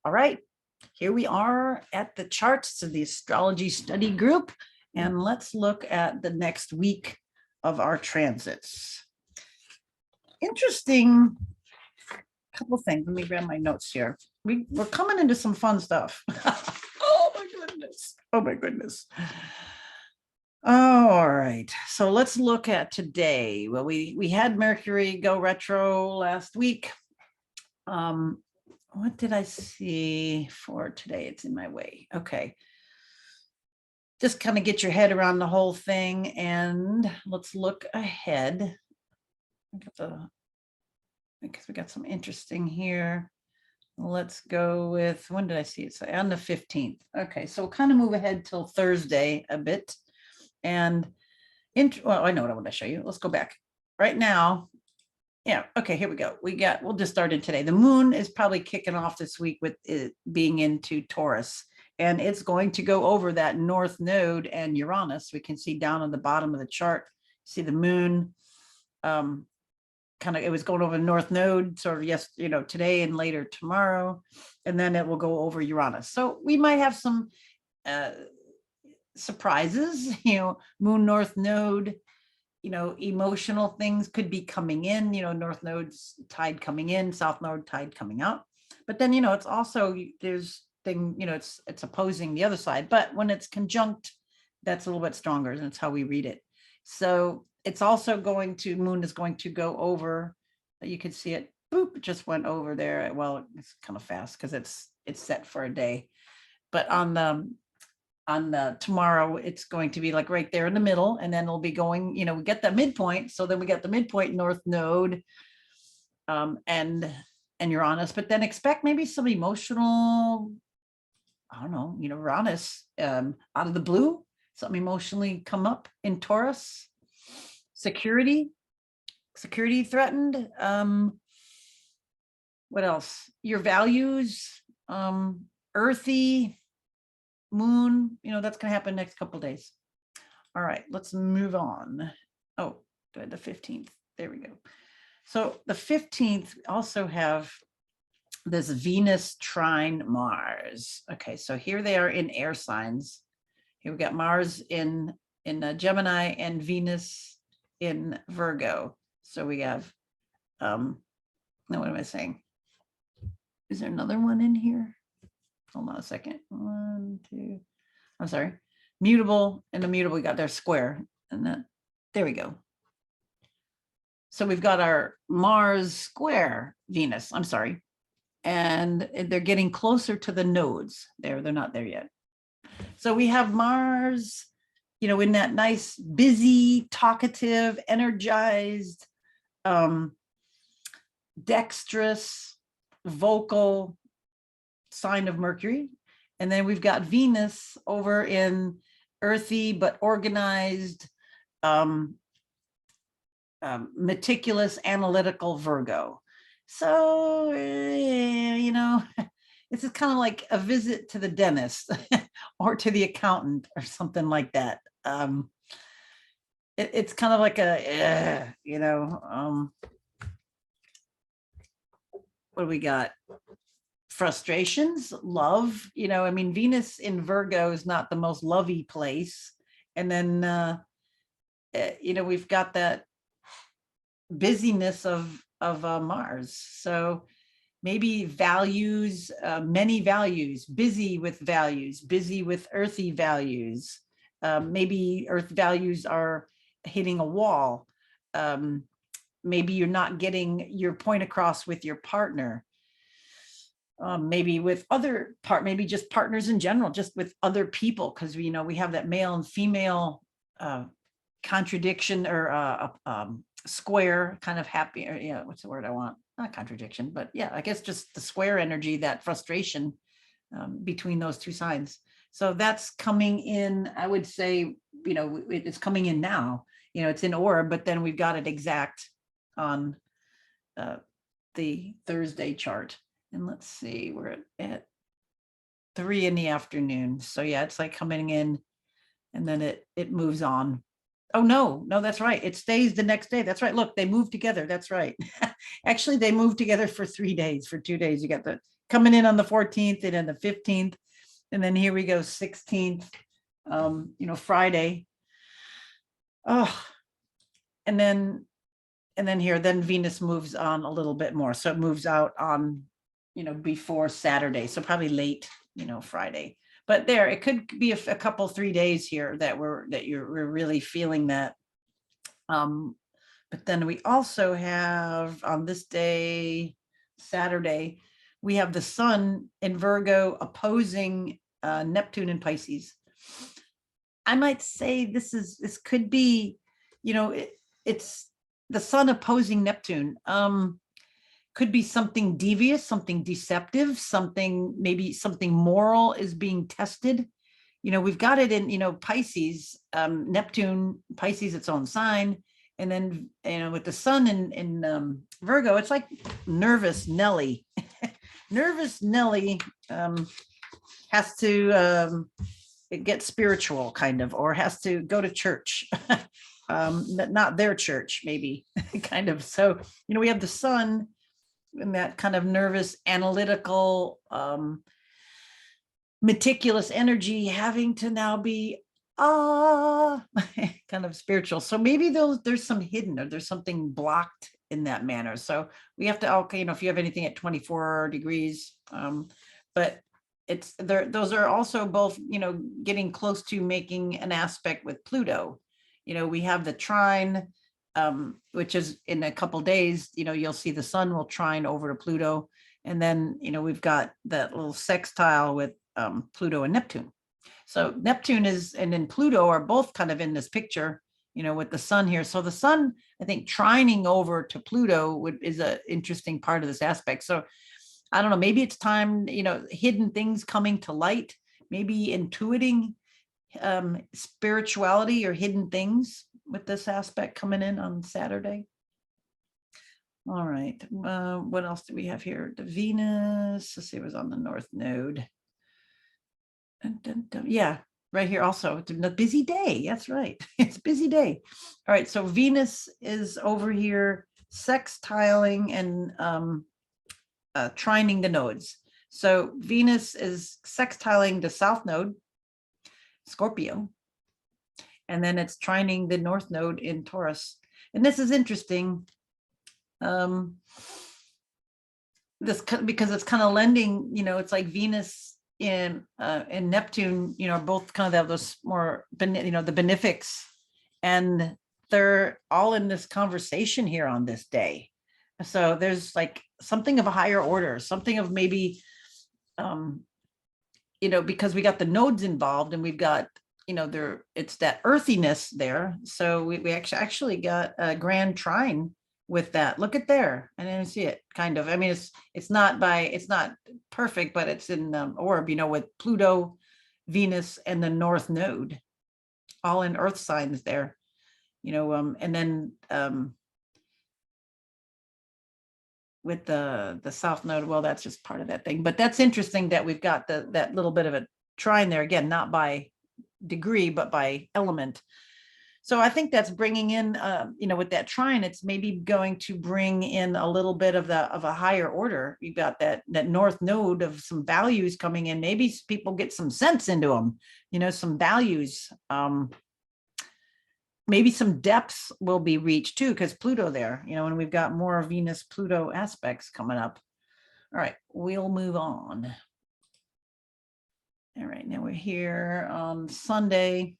All right, here we are at the charts of the astrology study group, and let's look at the next week of our transits. Interesting couple things. Let me grab my notes here. We're coming into some fun stuff. Oh my goodness. Oh my goodness. All right, so let's look at today. Well, we had Mercury go retro last week. What did I see for today? It's in my way. Okay. Just kind of get your head around the whole thing, and let's look ahead. Because we got some interesting here. Let's go with, when did I see it? So on the 15th. Okay, so we'll kind of move ahead till Thursday a bit. And well, I know what I want to show you. Let's go back. Right now, yeah, okay, here we go. We'll just start in today. The moon is probably kicking off this week with it being into Taurus, and it's going to go over that north node and Uranus. We can see down on the bottom of the chart, see the moon, it was going over the north node sort of today and later tomorrow, and then it will go over Uranus. So we might have some surprises, moon north node, emotional things could be coming in, north node's tide coming in, south node tide coming out. But then, it's also, there's thing, it's opposing the other side, but when it's conjunct, that's a little bit stronger, and that's how we read it. So it's also moon is going to go over, you can see it, boop, it just went over there. Well, it's kind of fast because it's set for a day. But on the tomorrow, it's going to be like right there in the middle, and then it'll be going, we get the midpoint. So then we get the midpoint north node and Uranus, but then expect maybe some emotional, I don't know, Uranus out of the blue, something emotionally come up in Taurus. Security threatened. What else? Your values, earthy, moon, that's going to happen next couple of days. All right, let's move on. Oh, the 15th. There we go. So the 15th also have this Venus trine Mars. Okay, so here they are in air signs. Here we got Mars in Gemini and Venus in Virgo. So we have, no, what am I saying? Is there another one in here? Hold on a second. 1, 2, I'm sorry. Mutable and immutable, we got their square. And then, there we go. So we've got our Mars square Venus, I'm sorry. And they're getting closer to the nodes. They're not there yet. So we have Mars, in that nice, busy, talkative, energized, dexterous, vocal sign of Mercury. And then we've got Venus over in earthy but organized, meticulous, analytical Virgo. So, this is kind of like a visit to the dentist or to the accountant or something like that. It's kind of like what do we got? Frustrations, love, Venus in Virgo is not the most lovey place. And then, we've got that busyness of Mars. So maybe values, many values, busy with earthy values. Maybe earth values are hitting a wall. Maybe you're not getting your point across with your partner. Maybe with maybe just partners in general, just with other people, because we have that male and female contradiction or square kind of happy, or what's the word I want? Not contradiction, but yeah, I guess just the square energy, that frustration between those two signs. So that's coming in, I would say, it's coming in now, it's in orb, but then we've got it exact on the Thursday chart. And let's see, we're at 3 in the afternoon. So yeah, it's like coming in and then it moves on. Oh, no, no, that's right. It stays the next day. That's right. Look, they moved together. That's right. Actually, they moved together for 3 days, for 2 days. You got the coming in on the 14th and then the 15th. And then here we go, 16th, Friday. Oh, and then here, then Venus moves on a little bit more. So it moves out on, before Saturday. So probably late, Friday. But there, it could be a couple, 3 days here that we're really feeling that. But then we also have on this day, Saturday, we have the sun in Virgo opposing Neptune in Pisces. I might say this could be, it's the sun opposing Neptune. Could be something devious, something deceptive, maybe something moral is being tested. We've got it in, Pisces, Neptune, Pisces, its own sign. And then, with the sun in Virgo, it's like nervous Nelly. Nervous Nelly has to get spiritual kind of, or has to go to church. Not their church, maybe kind of. So, we have the sun and that kind of nervous, analytical, meticulous energy having to now be kind of spiritual. So maybe there's some hidden, or there's something blocked in that manner. So we have to, okay, if you have anything at 24 degrees, but it's there, those are also both, getting close to making an aspect with Pluto. We have the trine, which is in a couple days, you'll see the sun will trine over to Pluto. And then, we've got that little sextile with Pluto and Neptune. So Neptune and then Pluto are both kind of in this picture, with the sun here. So the sun, I think, trining over to Pluto is an interesting part of this aspect. So I don't know, maybe it's time, hidden things coming to light, maybe intuiting spirituality or hidden things with this aspect coming in on Saturday. All right. What else do we have here? The Venus, let's see, it was on the North Node. Yeah, right here also. It's a busy day. That's right. It's a busy day. All right. So Venus is over here sextiling and trining the nodes. So Venus is sextiling the South Node, Scorpio, and then it's trining the North Node in Taurus. And this is interesting. This because it's kind of lending, it's like Venus and Neptune, both kind of have those more, the benefics, and they're all in this conversation here on this day. So there's like something of a higher order, something of maybe, because we got the nodes involved, and we've got, it's that earthiness there. So we actually got a grand trine with that. Look at there. I didn't see it, kind of. I mean, it's not perfect, but it's in orb, with Pluto, Venus, and the North Node, all in earth signs there, and then with the South Node, well, that's just part of that thing. But that's interesting that we've got that little bit of a trine there, again, not by degree, but by element. So I think that's bringing in, with that trine, it's maybe going to bring in a little bit of a higher order. You've got that North Node of some values coming in. Maybe people get some sense into them, some values. Maybe some depths will be reached too, because Pluto there, and we've got more Venus Pluto aspects coming up. All right, we'll move on. All right, now we're here on Sunday,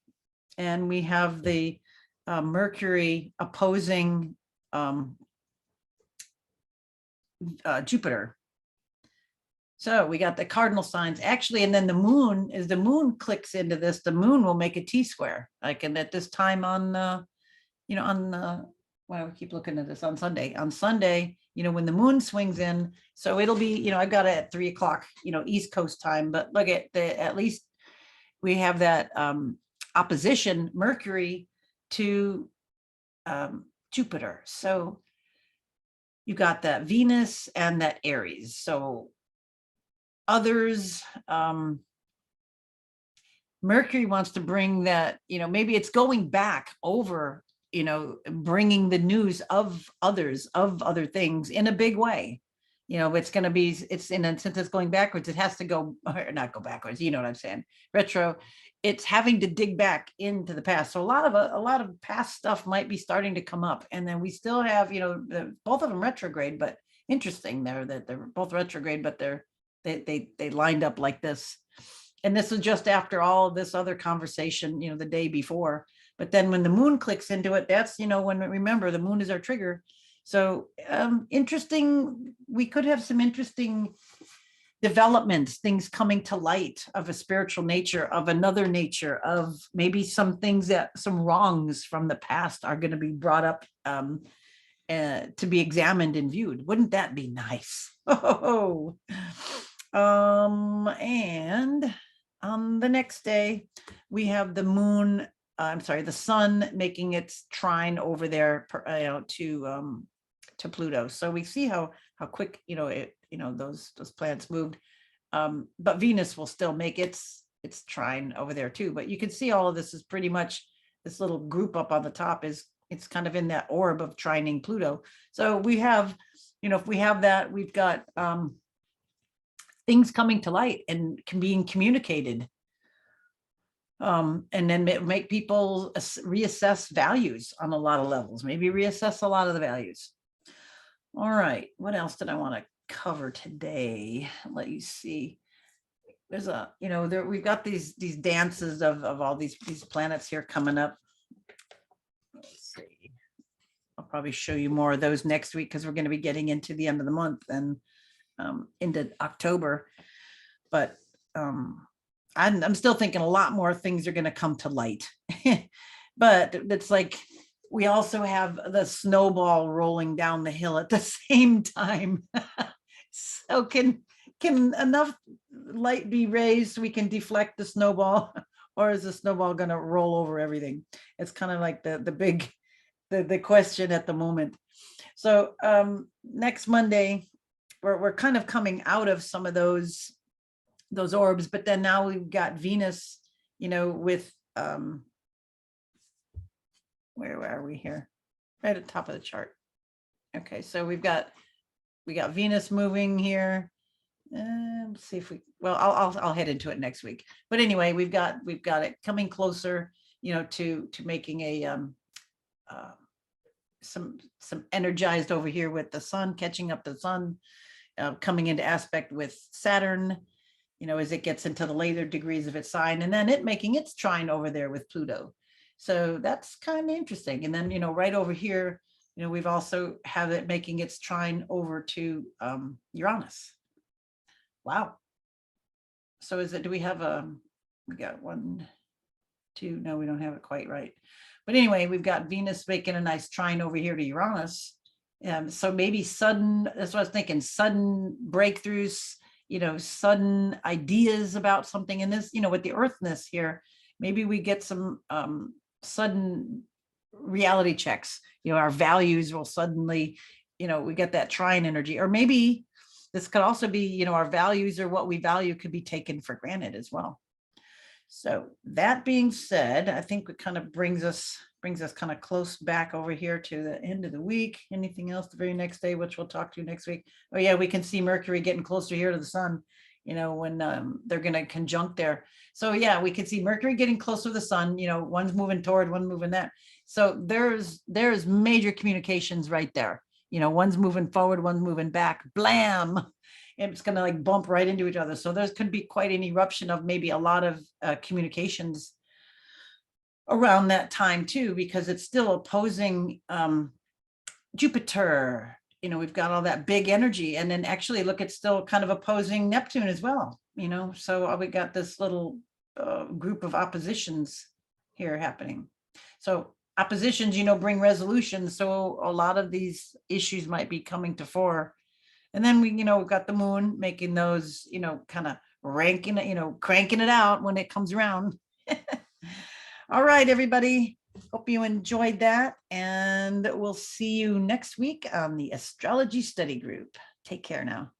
and we have the Mercury opposing Jupiter. So we got the cardinal signs actually, and then the moon, as the moon clicks into this, the moon will make a T-square. Like, and at this time on, well, I keep looking at this on Sunday. On Sunday, when the moon swings in, so it'll be, I've got it at 3 o'clock, East Coast time. But look at least we have that opposition Mercury to Jupiter. So you got that Venus and that Aries. So others, Mercury wants to bring that, maybe it's going back over, bringing the news of others, of other things in a big way. It's going to be, it's in a, since it's going backwards, it has to go, or not go backwards, you know what I'm saying? Retro, it's having to dig back into the past. So a lot of past stuff might be starting to come up. And then we still have, both of them retrograde, but interesting there that they're both retrograde, but they lined up like this. And this is just after all of this other conversation, the day before. But then when the moon clicks into it, that's, when, remember, the moon is our trigger. So interesting, we could have some interesting developments, things coming to light of a spiritual nature, of another nature, of maybe some things that, some wrongs from the past are going to be brought up to be examined and viewed. Wouldn't that be nice? Oh, and on the next day, we have the moon, the sun making its trine over there, to Pluto. So we see how quick, those planets moved. But Venus will still make its trine over there too. But you can see all of this is pretty much, this little group up on the top is, it's kind of in that orb of trining Pluto. So we have, if we have that, we've got things coming to light and being communicated. And then make people reassess values on a lot of levels, maybe reassess a lot of the values. All right, what else did I want to cover today? Let you see. There's a, we've got these dances of all these planets here coming up. Let's see. I'll probably show you more of those next week, because we're going to be getting into the end of the month and into October. But I'm still thinking a lot more things are going to come to light. But it's like, we also have the snowball rolling down the hill at the same time. So can enough light be raised so we can deflect the snowball, or is the snowball going to roll over everything? It's kind of like the big question at the moment. So next Monday, we're kind of coming out of some of those orbs, but then now we've got Venus, with where are we here? Right at the top of the chart. Okay, so we got Venus moving here. Let's see if we, well, I'll head into it next week. But anyway, we've got it coming closer, to making a some energized over here with the sun, catching up the sun, coming into aspect with Saturn, as it gets into the later degrees of its sign, and then it making its trine over there with Pluto. So that's kind of interesting. And then, right over here, we've also have it making its trine over to Uranus. Wow. So do we have we got 1, 2, no, we don't have it quite right. But anyway, we've got Venus making a nice trine over here to Uranus. So maybe sudden, that's what I was thinking, sudden breakthroughs, sudden ideas about something in this, with the earthness here, maybe we get some sudden reality checks, our values will suddenly, we get that trine energy. Or maybe this could also be, our values or what we value could be taken for granted as well. So that being said, I think it kind of brings us kind of close back over here to the end of the week. Anything else the very next day, which we'll talk to you next week? Oh yeah, we can see Mercury getting closer here to the sun, when they're going to conjunct there. So yeah, we can see Mercury getting closer to the sun, one's moving toward, one moving that. So there's major communications right there. One's moving forward, one's moving back, blam. It's going to like bump right into each other. So there could be quite an eruption of maybe a lot of communications around that time too, because it's still opposing Jupiter. We've got all that big energy, and then actually look, it's still kind of opposing Neptune as well. So we got this little group of oppositions here happening. So oppositions, bring resolutions. So a lot of these issues might be coming to fore. And then we've got the moon making those, kind of ranking it, cranking it out when it comes around. All right, everybody. Hope you enjoyed that. And we'll see you next week on the Astrology Study Group. Take care now.